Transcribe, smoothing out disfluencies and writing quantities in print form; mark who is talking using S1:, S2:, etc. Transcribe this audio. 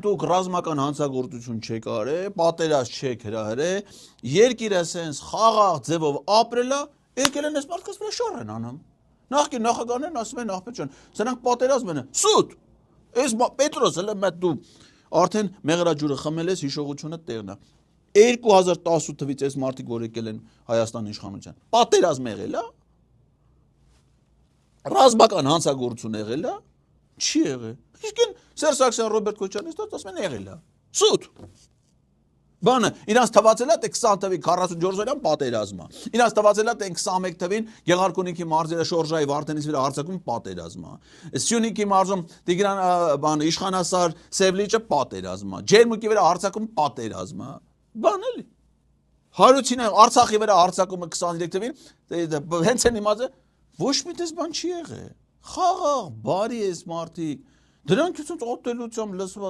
S1: Դուք ռազմական հանցագործություն չեք արել, պատերազմ չեք հրահրել, երկիրը սենց խաղաղ ձևով ապրելա, եկել են այս մարդկանց վրա շահ են անում։ Նախկին նախագահներն ասում են աղբեր ջան, սրանք պատերազմ են, սուտ։ Այս Պետրոս հələ մեծ դու արդեն մեղրաջուրը խմել ես, հիշողությունը տեղն է։ 2018 թվականից այս մարդիկ որ եկել են Հայաստան իշխանության, պատերազմ եղել է։ Ռազմական հանցագործություն եղել է, չի եղել։ Իսկ են Սերժ Սարգսյան, Ռոբերտ Քոչարյանից ասում են եղել է։ Սուտ։ Բանը, իրանց թվացել է թե 20 թվին 44 օրյան պատերազմ է։ Իրանց թվացել է թե 21 թվին Գեղարքունիքի մարզերը Շորժայի Վարդենից վրա հարձակում պատերազմ է։ Սյունիքի մարզում Տիգրան բանը Իշխանասար Սևլիճը պատերազմ է։ Ջերմուկի վրա հարձակում պատերազմ է։ Բան էլի։ Հարությունը Արցախի վրա հարձակումը 23 թվին հենց են իմացել ոչ մի տես բան չի եղել։ Խաղաղ, բարի էս մարդիկ։ Դրանք ցույց օտելությամբ լսված